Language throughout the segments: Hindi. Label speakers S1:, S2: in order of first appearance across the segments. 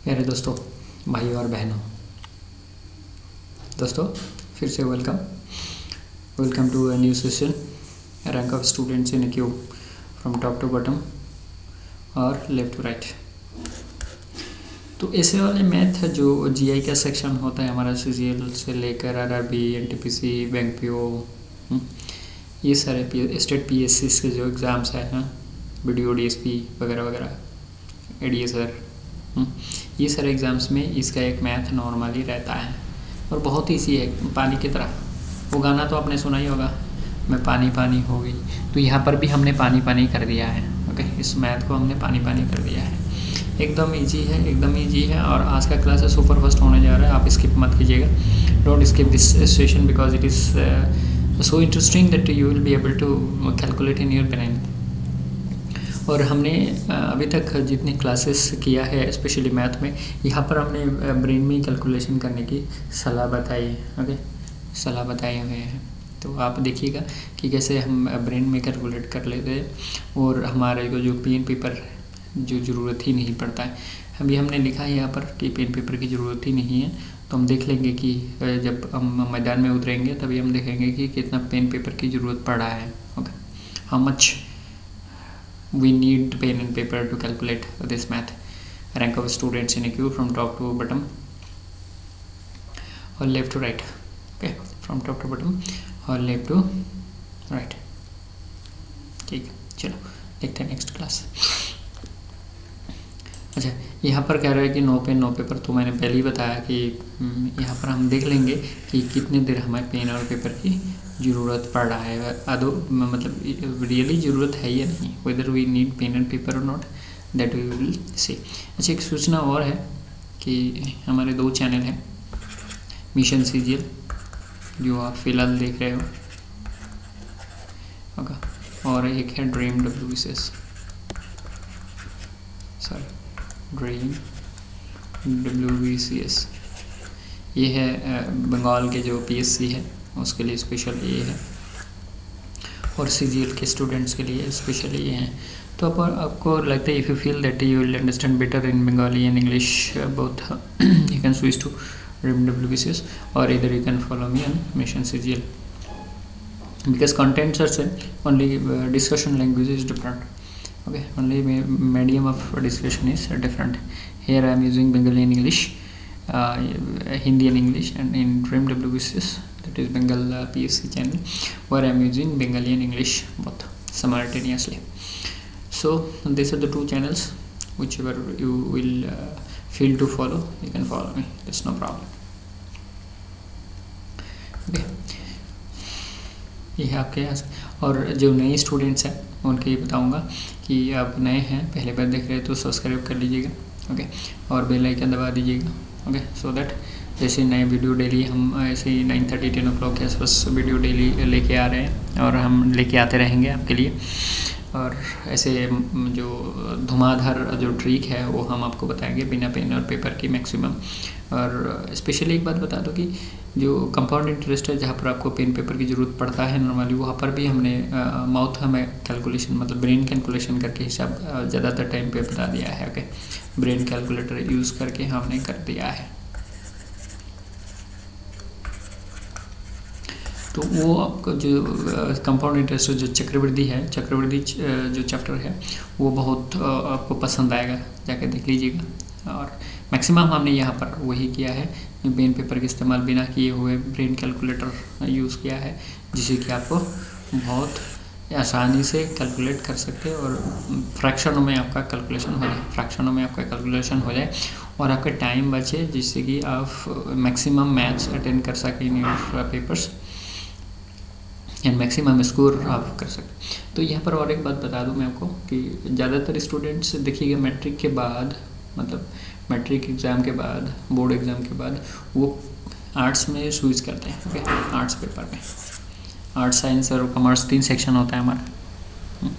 S1: प्यारे दोस्तों, भाई और बहनों, दोस्तों फिर से welcome to a new session. Rank of students in queue from top to bottom और लेफ्ट टू राइट। तो ऐसे वाले मैथ जो जीआई का सेक्शन होता है हमारा, सीजीएल से लेकर आरआरबी, एनटीपीसी, बैंक पीओ, ये सारे स्टेट पीएससी के जो एग्ज़ाम्स हैं, बीडीओ, डीएसपी वगैरह वगैरह, एडीएसआर, ये सारे एग्ज़ाम्स में इसका एक मैथ नॉर्मली रहता है और बहुत ईजी है, पानी की तरह। वो गाना तो आपने सुना ही होगा, मैं पानी पानी हो गई। तो यहाँ पर भी हमने पानी पानी कर दिया है। ओके, इस मैथ को हमने पानी पानी कर दिया है। एकदम इजी है। और आज का क्लास है सुपर फास्ट होने जा रहा है, आप स्किप मत कीजिएगा। Don't skip this session because it is so interesting that you will be able to calculate in your brain. और हमने अभी तक जितनी क्लासेस किया है स्पेशली मैथ में, यहाँ पर हमने ब्रेन में कैलकुलेशन करने की सलाह बताई है। ओके, सलाह बताए हुए हैं, तो आप देखिएगा कि कैसे हम ब्रेन में कैलकुलेट कर लेते हैं और हमारे को जो पेन पेपर जो ज़रूरत ही नहीं पड़ता है। अभी हमने लिखा है यहाँ पर कि पेन पेपर की ज़रूरत ही नहीं है। तो हम देख लेंगे कि जब हम मैदान में उतरेंगे तभी हम देखेंगे कि कितना पेन पेपर की ज़रूरत पड़ रहा है। Okay, how much we need pen and paper to calculate this math. Rank of students in a queue from top to bottom or left to right. Okay, from top to bottom or left to right. ठीक है, चलो देखते हैं नेक्स्ट क्लास। अच्छा, यहाँ पर कह रहा है कि नो पेन नो पेपर। तो मैंने पहले ही बताया कि यहाँ पर हम देख लेंगे कि कितने देर हमें पेन और पेपर की ज़रूरत पड़ रहा है। आदो मतलब रियली ज़रूरत है या नहीं, weather we need pen and paper और not, that we will see. अच्छा, एक सूचना और है कि हमारे 2 चैनल हैं, मिशन सीजीएल जो आप फिलहाल देख रहे हो, ओके, और एक है ड्रीम डब्ल्यूबीसीएस, ड्रीम डब्ल्यूबीसीएस। ये है बंगाल के जो पीएससी है उसके लिए स्पेशल ये है, और सीजीएल के स्टूडेंट्स के लिए स्पेशली ये हैं। तो आपको लगता है if you feel that you will understand better in Bengali and English both, you can switch to dream WBCS और इधर you can follow me on mission CGL because contents are same, only discussion language is different. Okay, only medium of discussion is different. Here I am using Bengali and English, Hindi and English, and in Dream WBCS, that is Bengal PSC channel, where I am using Bengali and English both simultaneously. So these are the 2 channels, whichever you will feel to follow, you can follow me, that's no problem. Okay, ये है आपके यहाँ से। और जो नए स्टूडेंट्स हैं उनके ये बताऊँगा कि आप नए हैं, पहले बार देख रहे हैं तो सब्सक्राइब कर लीजिएगा। ओके, और बेल आइकन दबा दीजिएगा। ओके, सो दैट जैसे नए वीडियो डेली हम ऐसे ही 9:30 10 o'clock के आसपास वीडियो डेली लेके आ रहे हैं और हम लेके आते रहेंगे आपके लिए। और ऐसे जो धुआंधार जो ट्रिक है वो हम आपको बताएंगे बिना पेन और पेपर की मैक्सिमम। और स्पेशली एक बात बता दो कि जो कंपाउंड इंटरेस्ट है, जहाँ पर आपको पेन पेपर की ज़रूरत पड़ता है नॉर्मली, वहाँ पर भी हमने माउथ हमें कैलकुलेशन मतलब ब्रेन कैलकुलेशन करके हिसाब ज़्यादातर टाइम पे बता दिया है। ओके, ब्रेन कैलकुलेटर यूज़ करके हमने कर दिया है। तो वो आपको जो कंपाउंड इंटरेस्ट जो चक्रवृद्धि जो चैप्टर है वो बहुत आपको पसंद आएगा, जाकर देख लीजिएगा। और मैक्सिमम हमने यहाँ पर वही किया है, पेन पेपर का इस्तेमाल बिना किए हुए ब्रेन कैलकुलेटर यूज़ किया है, जिससे कि आपको बहुत आसानी से कैलकुलेट कर सकते हैं और फ्रैक्शनों में आपका कैलकुलेशन हो जाए और आपका टाइम बचे, जिससे कि आप मैक्सिमम मैथ्स अटेंड कर सकें in your papers and maximum score आप कर सकते। तो यहाँ पर और एक बात बता दूँ मैं आपको कि ज़्यादातर स्टूडेंट्स देखिएगा मैट्रिक के बाद, मतलब मैट्रिक एग्ज़ाम के बाद, बोर्ड एग्ज़ाम के बाद वो आर्ट्स में स्विच करते हैं। ओके, आर्ट्स पेपर में आर्ट्स, साइंस और कॉमर्स 3 सेक्शन होता है हमारा।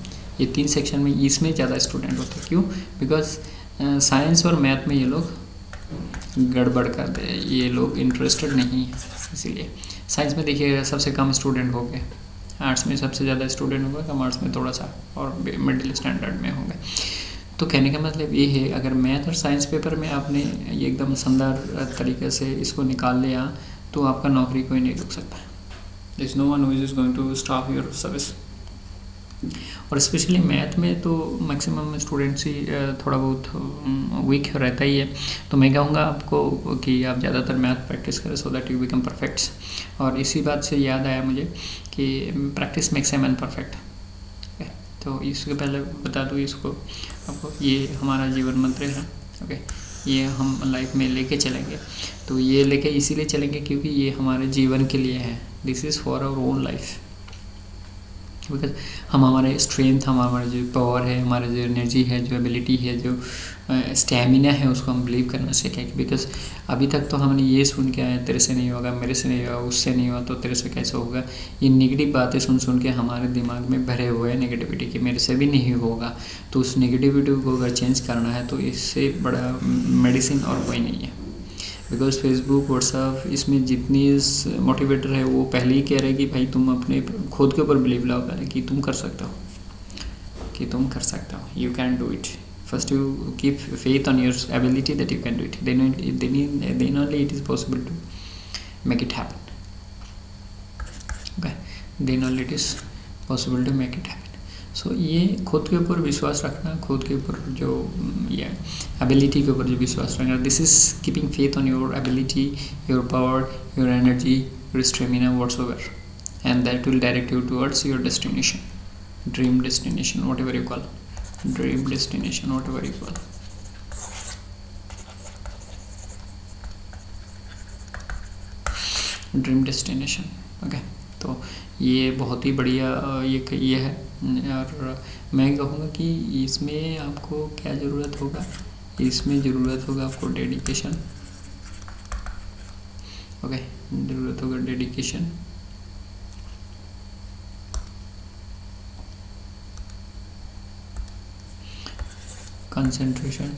S1: ये 3 सेक्शन में इसमें ज़्यादा स्टूडेंट होते हैं। क्यों? बिकॉज साइंस और मैथ में ये लोग गड़बड़ करते हैं, ये लोग इंटरेस्टेड नहीं है, इसीलिए। साइंस में देखिए सबसे कम स्टूडेंट हो गए, आर्ट्स में सबसे ज़्यादा स्टूडेंट होंगे, कॉमर्स में थोड़ा सा और मिडिल स्टैंडर्ड में होंगे। तो कहने का मतलब ये है, अगर मैथ और साइंस पेपर में आपने ये एकदम शानदार तरीके से इसको निकाल लिया तो आपका नौकरी कोई नहीं रोक सकता। There is no one who is going to stop your service. और स्पेशली मैथ में तो मैक्सिमम स्टूडेंट्स ही थोड़ा बहुत वीक रहता ही है। तो मैं कहूँगा आपको कि आप ज़्यादातर मैथ प्रैक्टिस करें सो दैट यू बिकम परफेक्ट। और इसी बात से याद आया मुझे कि practice makes a man perfect. तो इसके पहले बता दूँ इसको आपको, ये हमारा जीवन मंत्र है। ओके, ये हम लाइफ में लेके चलेंगे। तो ये लेके इसीलिए चलेंगे क्योंकि ये हमारे जीवन के लिए है। This is for our own life. Because हम हमारे स्ट्रेंथ, हमारा जो पावर है, हमारा जो एनर्जी है, जो एबिलिटी है, जो स्टैमिना है, उसको हम बिलीव करना सीखें। बिकॉज अभी तक तो हमने ये सुन के आए तेरे से नहीं होगा, मेरे से नहीं होगा, उससे नहीं हुआ तो तेरे से कैसे होगा। ये नेगेटिव बातें सुन के हमारे दिमाग में भरे हुए हैं नेगेटिविटी कि मेरे से भी नहीं होगा। तो उस नेगेटिविटी को अगर चेंज करना है तो इससे बड़ा मेडिसिन और कोई नहीं है। बिकॉज फेसबुक, व्हाट्सअप, इसमें जितनी मोटिवेटर है वो पहले ही कह रहे हैं कि भाई तुम अपने खुद के ऊपर बिलीव लाओ पहले कि तुम कर सकते हो, कि तुम कर सकते हो, you can do it. First you keep faith on your ability that you can do it. Then only it is possible to make it happen. Okay, then only it is possible to make it happen. So ये खुद के ऊपर विश्वास रखना, खुद के ऊपर जो ये एबिलिटी के ऊपर जो विश्वास रखना, this is keeping faith on your ability, your power, your energy, your stamina, whatsoever, and that will direct you towards your destination, dream destination, whatever you call, dream destination, whatever you call. Dream destination. Okay, तो ये बहुत ही बढ़िया ये है। और मैं कहूँगा कि इसमें आपको क्या ज़रूरत होगा, इसमें ज़रूरत होगा आपको डेडिकेशन। ओके, ज़रूरत होगा डेडिकेशन, कंसंट्रेशन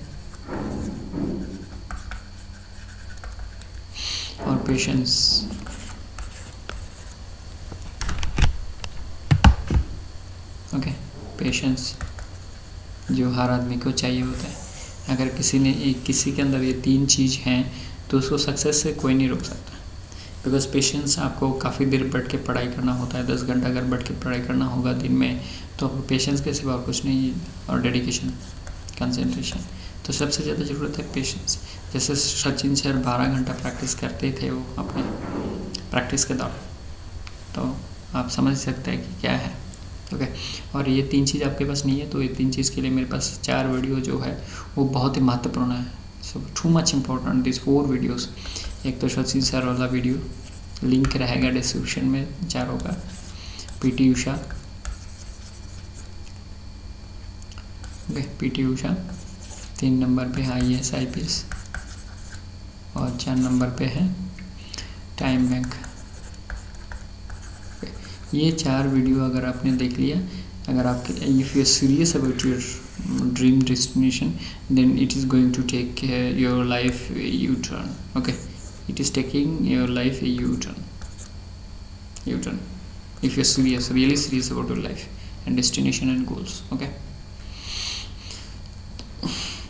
S1: और पेशेंस। ओके, पेशेंस जो हर आदमी को चाहिए होता है। अगर किसी के अंदर ये तीन चीज़ हैं तो उसको सक्सेस से कोई नहीं रोक सकता। बिकॉज पेशेंस, आपको काफ़ी देर बैठ के पढ़ाई करना होता है, 10 घंटा अगर बैठ के पढ़ाई करना होगा दिन में तो आपको पेशेंस के सिवा कुछ नहीं। और डेडिकेशन, कंसंट्रेशन, तो सबसे ज़्यादा ज़रूरत है पेशेंस। जैसे सचिन सर 12 घंटा प्रैक्टिस करते थे वो अपने प्रैक्टिस के दौरान, तो आप समझ सकते हैं कि क्या है। ओके, और ये तीन चीज़ आपके पास नहीं है तो ये तीन चीज़ के लिए मेरे पास 4 वीडियो जो है वो बहुत ही महत्वपूर्ण है। So too much important this 4 videos. एक तो सचिन सर वाला वीडियो, लिंक रहेगा डिस्क्रिप्शन में चारों का। PT Usha, PT Usha 3 number पे है IAS IPS, और 4 नंबर पे है टाइम बैंक। ये 4 वीडियो अगर आपने देख लिया, अगर आपके if you are serious about your dream destination then it is going to take your life U turn. Okay, it is taking your life a U turn if you are serious, really serious about your life and destination and goals. Okay,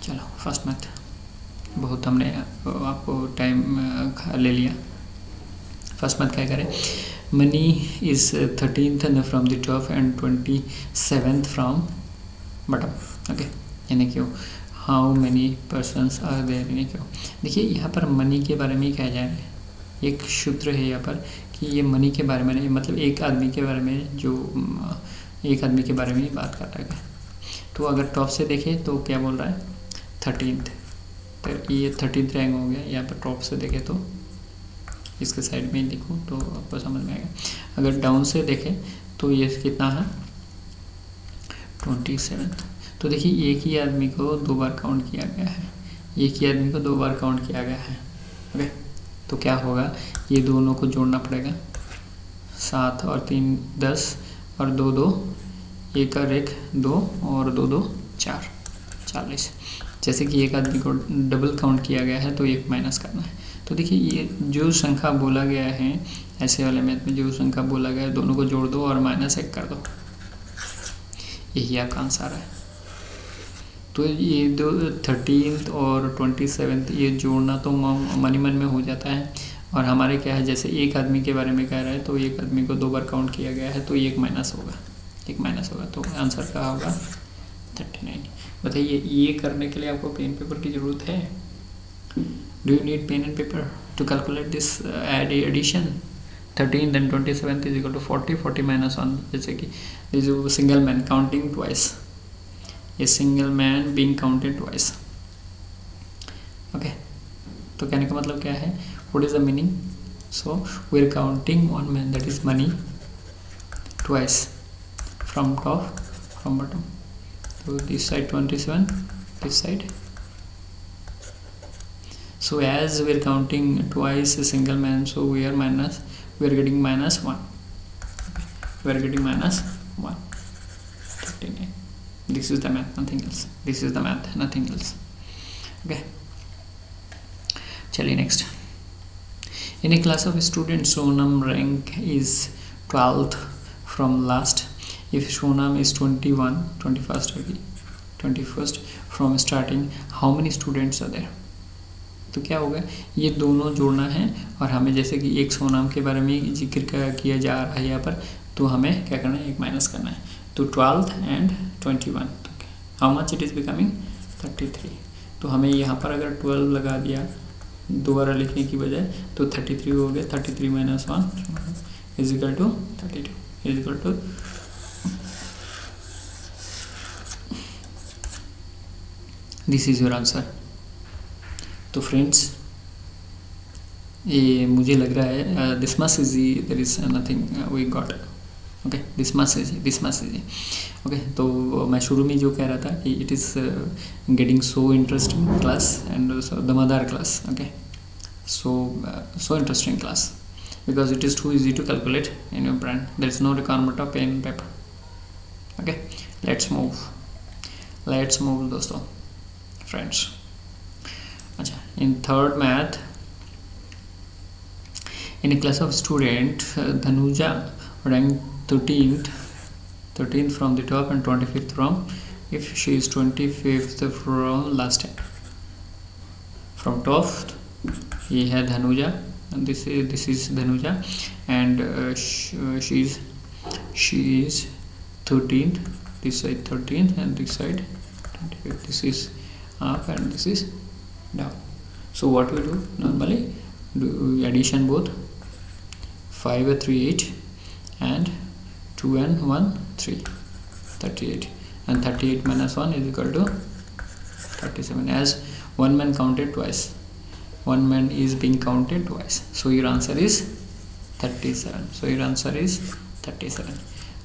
S1: चलो फर्स्ट मैथ, बहुत हमने आपको टाइम ले लिया। फर्स्ट मैथ क्या करें, Mani is 13th from the top and 27th from bottom. Okay, यानी क्यों, how many persons are there, यानी क्यों। देखिए यहाँ पर मनी के बारे में ही कहा जा रहा है, एक सूत्र है यहाँ पर कि ये मनी के बारे में नहीं, मतलब एक आदमी के बारे में, जो एक आदमी के बारे में ही बात कर रहा है। तो अगर टॉप से देखें तो क्या बोल रहा है 13th, तो ये 13th रैंक हो गया। यहाँ पर टॉप से देखें तो इसके साइड में ही देखूँ तो आपको समझ में आएगा। अगर डाउन से देखें तो ये कितना है 27th। तो देखिए एक ही आदमी को 2 बार काउंट किया गया है, एक ही आदमी को 2 बार काउंट किया गया है। ओके, तो क्या होगा, ये दोनों को जोड़ना पड़ेगा, 7 और 3 10 और 2 2, 1 और 1 2 और 2 2 4, 40। जैसे कि एक आदमी को डबल काउंट किया गया है तो 1 माइनस करना है। तो देखिए ये जो संख्या बोला गया है, ऐसे वाले मैथ में जो संख्या बोला गया है दोनों को जोड़ दो और -1 कर दो, यही आपका आंसर है। तो ये दो 13th और 27th ये जोड़ना तो मन में हो जाता है। और हमारे क्या है, जैसे एक आदमी के बारे में कह रहा है तो एक आदमी को 2 बार काउंट किया गया है, तो एक माइनस होगा, तो आंसर क्या होगा 39। बताइए ये करने के लिए आपको पेन पेपर की ज़रूरत है? Do you need pen and paper to calculate this addition? 13 then 27 is equal to 40 minus 1, जैसे कि this is single man counting twice, a single man being counted twice. Okay, तो कहने का मतलब क्या है, what is the meaning? So we are counting one man, that is money, twice from top from bottom. तो this side 27, this side. So as we are counting twice a single man, so we are getting minus 1. We are getting minus 1. 39. This is the math, nothing else. This is the math, nothing else. Okay. चलिए next. In a class of students, Sonam rank is 12th from last. If Sonam is 21st from starting, how many students are there? तो क्या होगा, ये दोनों जोड़ना है और हमें जैसे कि एक सोनाम के बारे में जिक्र किया जा रहा है यहाँ पर, तो हमें क्या करना है, एक माइनस करना है। तो 12 and 21, how much it is becoming 33। तो हमें यहाँ पर अगर 12 लगा दिया दोबारा लिखने की बजाय, तो 33 हो गया। 33 - 1 is equal to 32 is equal to this is your answer. तो फ्रेंड्स ये मुझे लग रहा है this much easy, there is nothing we got. Okay, this much easy. Okay, तो मैं शुरू में जो कह रहा था कि it is getting so interesting class and दमदार क्लास। Okay, so interesting class because it is too easy to calculate in your brain. There is no requirement of pen and paper. Okay, let's move दोस्तों, friends. अच्छा, in third math, in a class of student, Dhanuja ranked 13th from the top and 25th from, if she is 25th from last time. From top ये है Dhanuja, this is Dhanuja, and she is 13th, this side 13th and this side 25th. This is up and this is down. So what we do normally, do addition both, 5 and 3 8 and 2 and 1 3, 38, and 38 minus 1 is equal to 37, as one man counted twice. One man is being counted twice, so your answer is 37.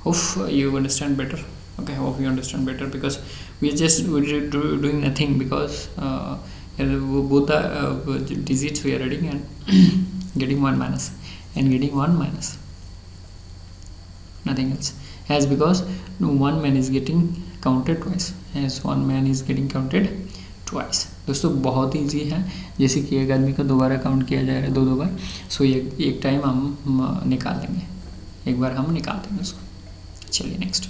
S1: Hope you understand better. Okay, hope you understand better, because we're doing nothing, because both the digits we are adding and getting 1 minus and getting 1 minus, nothing else. As because one man is getting counted twice, as one man is getting counted twice. दोस्तों बहुत ईजी है, जैसे कि एक आदमी का दोबारा काउंट किया जा रहा है दो बार, सो एक टाइम हम निकाल लेंगे, एक बार हम निकाल देंगे उसको। चलिए next.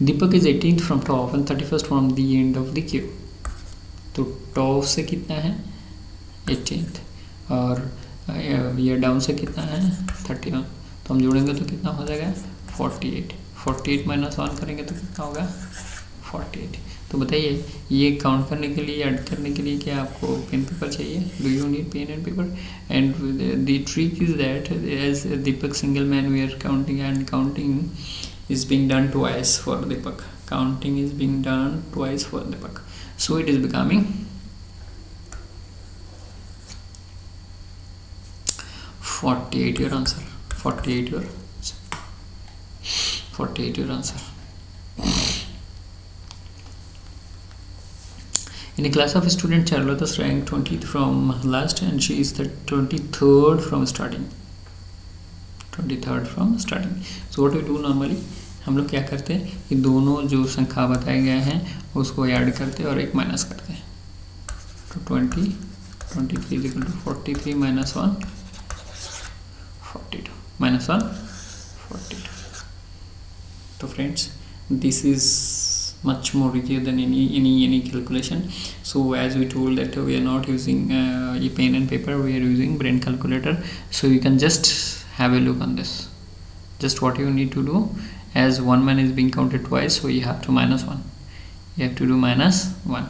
S1: Deepak is 18th from top and 31st from the end of the Q. तो टॉप से कितना है 18th और ये डाउन से कितना है 31, तो हम जोड़ेंगे तो कितना हो जाएगा 48 माइनस 1 करेंगे तो कितना होगा 48। तो बताइए ये काउंट करने के लिए, ऐड करने के लिए क्या आपको पेन पेपर चाहिए? Do you need pen and paper? And the trick is that as Deepak single man we are counting, and counting is being done twice for Deepak. Counting is being done twice for Deepak. So it is becoming 48 your answer. 48 your answer. In a class of student, Charlotte is ranked 20th from last and she is the 23rd from starting. 23rd from starting. So what we do normally, हम लोग क्या करते हैं कि दोनों जो संख्या बताए गए हैं उसको ऐड करते हैं और एक माइनस करते हैं। तो 23 is equal to 43 minus 1 42 minus 1 42। तो friends this is much more easier than any calculation. So as we told that we are not using a pen and paper, we are using brain calculator. So you can just have a look on this. Just what you need to do, as 1 man is being counted twice, so you have to minus 1. You have to do minus 1.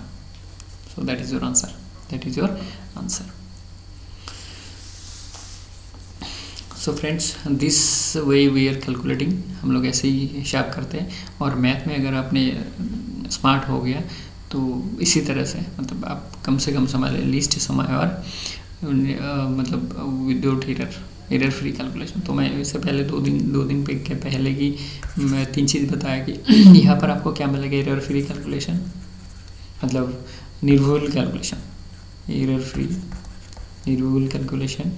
S1: So that is your answer. That is your answer. So friends, this way we are calculating, हम लोग ऐसे ही हिसाब करते हैं. और मैथ में अगर आपने स्मार्ट हो गया तो इसी तरह से, मतलब आप कम से कम समय, लीस्ट समय, और मतलब विदाउट एरर फ्री कैलकुलेशन. तो मैं इससे पहले दो दिन के पहले की मैं 3 चीज़ बताया कि यहाँ पर आपको क्या मिलेगा, एरर फ्री कैलकुलेशन, मतलब निर्भुल कैलकुलेशन, एरर फ्री निर्भुल कैलकुलेशन.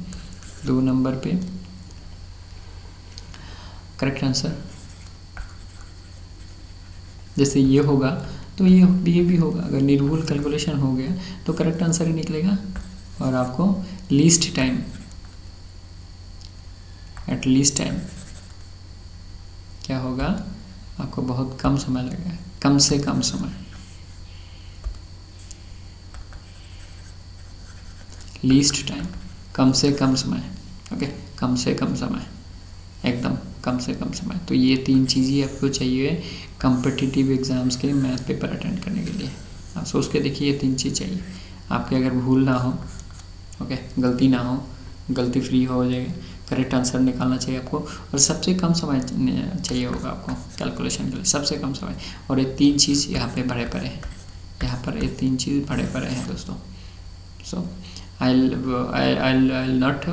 S1: 2 नंबर पे करेक्ट आंसर. जैसे ये होगा तो ये भी होगा. अगर निर्भुल कैलकुलेशन हो गया तो करेक्ट आंसर ही निकलेगा. और आपको least time, at least time क्या होगा, आपको बहुत कम समय लगेगा, कम से कम समय. लीस्ट टाइम, कम से कम समय. ओके, कम से कम समय, एकदम कम से कम समय. तो ये 3 चीज़ें आपको चाहिए कॉम्पिटिटिव एग्ज़ाम्स के मैथ पेपर अटेंड करने के लिए. आप सोच के देखिए, ये 3 चीज़ चाहिए आपके. अगर भूल ना हो, ओके, गलती ना हो, गलती फ्री हो जाएगा, करेक्ट आंसर निकालना चाहिए आपको. और सबसे कम समय चाहिए होगा आपको कैलकुलेशन के लिए, सबसे कम समय. और ये 3 चीज़ यहाँ पे बड़े पड़े हैं, यहाँ पर ये 3 चीज़ बड़े पड़े हैं दोस्तों. सो I'll not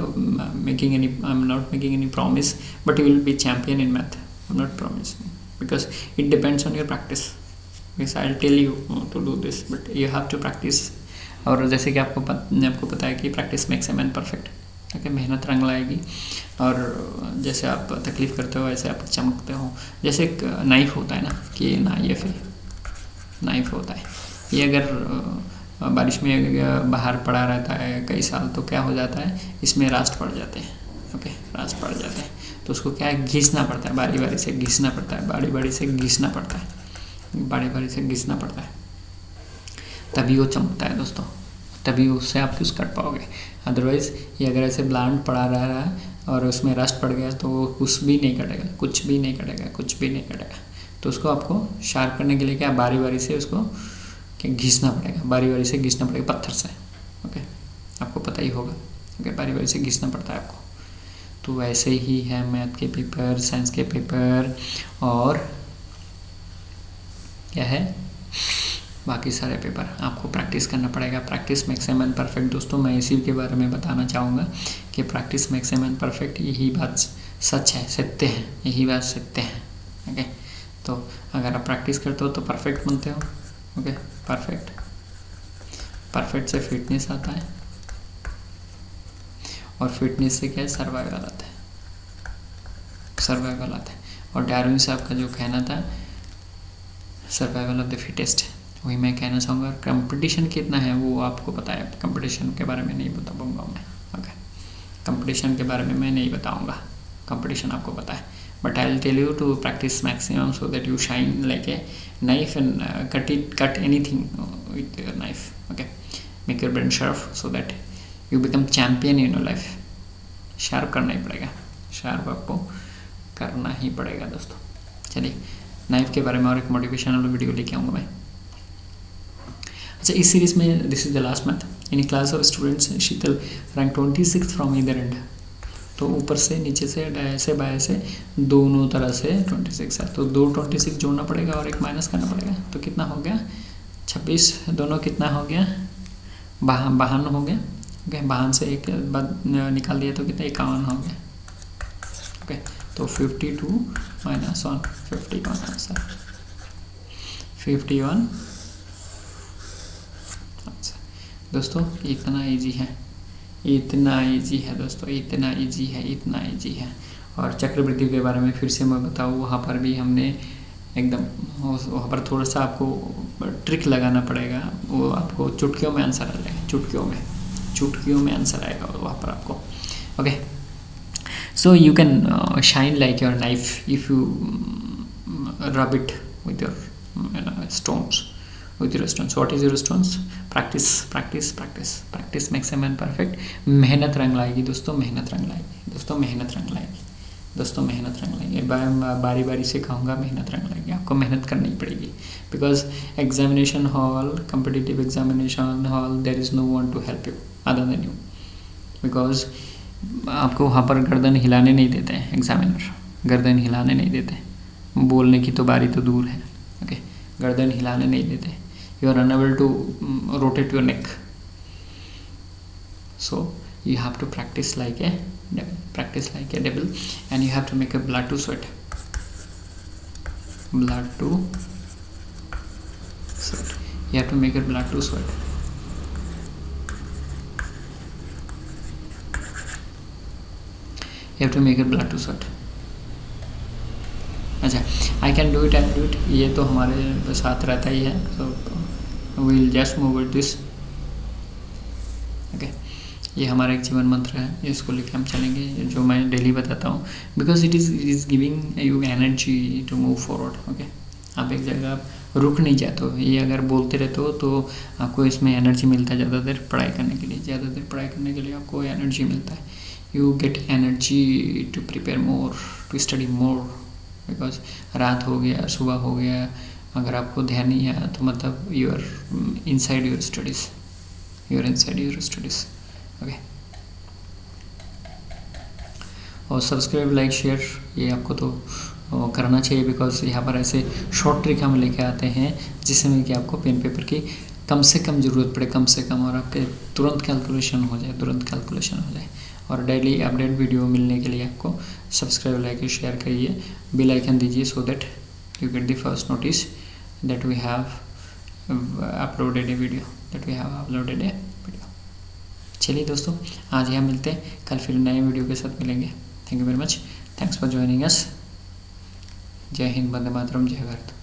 S1: making any promise, but you will be champion in math. I'm not promising, because it depends on your practice. Because I'll tell you to do this, but you have to practice. और जैसे कि आपको पता है कि practice makes a man perfect. Okay, मेहनत रंग लाएगी. और जैसे आप तकलीफ़ करते हो वैसे आप चमकते हो. जैसे एक नाइफ होता है ना, कि ये नाइफ होता है, ये अगर बारिश में बाहर पड़ा रहता है कई साल तो क्या हो जाता है, इसमें रास्ट पड़ जाते हैं. ओके, रास्ट पड़ जाते हैं तो उसको क्या है, घिसना पड़ता है, बारी बारी से घिसना पड़ता है, बारी से घिसना पड़ता है, तभी वो चमकता है दोस्तों, तभी उससे आप यूज़ कर पाओगे. अदरवाइज़ ये अगर ऐसे ब्लांड पड़ा रहा है और उसमें रस्ट पड़ गया तो वो कुछ भी नहीं कटेगा. तो उसको आपको शार्प करने के लिए क्या, बारी बारी से उसको घिसना पड़ेगा, पत्थर से. ओके, आपको पता ही होगा. ओके, बारी बारी से घिसना पड़ता है आपको. तो वैसे ही है मैथ के पेपर, साइंस के पेपर, और क्या है, बाकी सारे पेपर आपको प्रैक्टिस करना पड़ेगा. Practice makes a man perfect. दोस्तों, मैं इसी के बारे में बताना चाहूँगा कि practice makes a man perfect. यही बात सच है, सत्य है, यही बात सत्य है. ओके, तो अगर आप प्रैक्टिस करते हो तो परफेक्ट बनते हो. ओके, परफेक्ट से फिटनेस आता है, और फिटनेस से क्या है, सर्वाइवल आता है. और डार्विन साहब का जो कहना था, सर्वाइवल ऑफ द फिटेस्ट, वही मैं कहना चाहूँगा. कंपटीशन कितना है वो आपको पता है, कंपटीशन के बारे में नहीं बता पाऊँगा मैं. ओके, कंपटीशन के बारे में मैं नहीं बताऊँगा, कंपटीशन आपको पता है. But I'll tell you to practice maximum so that you shine like a knife and cut anything with your knife. Okay, make your brain sharp so that you become champion in your life. Sharp करना ही पड़ेगा, sharp आपको करना ही पड़ेगा दोस्तों. चलिए, नाइफ के बारे में और एक मोटिवेशनल वीडियो लेके आऊँगा मैं. अच्छा, इस सीरीज में this is the last math. In class of students Sheetal rank 26 from either and. तो ऊपर से नीचे से दाएं से बाएं से दोनों तरह से 26 है. तो 2 26 जोड़ना पड़ेगा और एक माइनस करना पड़ेगा. तो कितना हो गया, 26. दोनों कितना हो गया, 52 हो गया. ओके, 52 से एक बाद निकाल दिया तो कितना, 51 हो गया. ओके, तो 52 - 1 51 आंसर, 51 आंसर. दोस्तों, इतना ईजी है दोस्तों, इतना ईजी है. और चक्रवृद्धि के बारे में फिर से मैं बताऊँ, वहाँ पर भी हमने एकदम, वहाँ पर थोड़ा सा आपको ट्रिक लगाना पड़ेगा. वो आपको चुटकियों में आंसर आ जाएगा, चुटकियों में आंसर आएगा वहाँ पर आपको. Okay, so you can shine like your knife if you rub it with your stones. With your stones, what is your stones? Practice, practice, practice. Practice makes a man perfect. मेहनत रंग लाएगी दोस्तों, मेहनत रंग लाएगी दोस्तों, मेहनत रंग लाएगी दोस्तों, मेहनत रंग लाएगी। बारी बारी से कहूँगा, मेहनत रंग लाएगी, आपको मेहनत करनी पड़ेगी। Because examination hall, competitive examination hall, there is no one to help you other than you. Because आपको वहाँ पर गर्दन हिलाने नहीं देते हैं एग्जामिनर, गर्दन हिलाने नहीं देते, बोलने की तो बारी तो दूर है, ओके, गर्दन हिलाने नहीं देते। You are unable to rotate your neck, so you have to practice like a devil, practice like a devil, and you have to make a blood to sweat, blood to sweat. You have to make a blood to sweat. You have to make a blood to sweat. अच्छा, I can do it, I do it, ये तो हमारे साथ रहता ही है, so we'll just move with this, okay. ये हमारा एक जीवन मंत्र है, इसको लेके हम चलेंगे, जो मैं डेली बताता हूँ, because it is giving you energy to move forward, okay. आप एक जगह आप रुक नहीं जाते हो, ये अगर बोलते रहते हो तो आपको इसमें एनर्जी मिलता है ज़्यादा देर पढ़ाई करने के लिए, ज़्यादा देर पढ़ाई करने के लिए आपको एनर्जी मिलता है। You get energy to prepare more, to study more, because रात हो गया, सुबह हो गया, अगर आपको ध्यान नहीं आया तो मतलब you are inside your studies, you are inside your studies, okay. और सब्सक्राइब, लाइक, शेयर ये आपको तो करना चाहिए, बिकॉज यहाँ पर ऐसे शॉर्ट ट्रिक हम लेके आते हैं जिसमें कि आपको पेन पेपर की कम से कम ज़रूरत पड़े, कम से कम, और आपके तुरंत कैलकुलेशन हो जाए, तुरंत कैलकुलेशन हो जाए। और डेली अपडेट वीडियो मिलने के लिए आपको सब्सक्राइब, लाइक, शेयर करिए, बेल आइकन दीजिए, so that you get the first notice that we have uploaded a video, that we have uploaded a video. चलिए दोस्तों, आज यहाँ मिलते हैं, कल फिर नए वीडियो के साथ मिलेंगे। Thank you very much, thanks for joining us. जय हिंद, वंदे मातरम, जय भारत।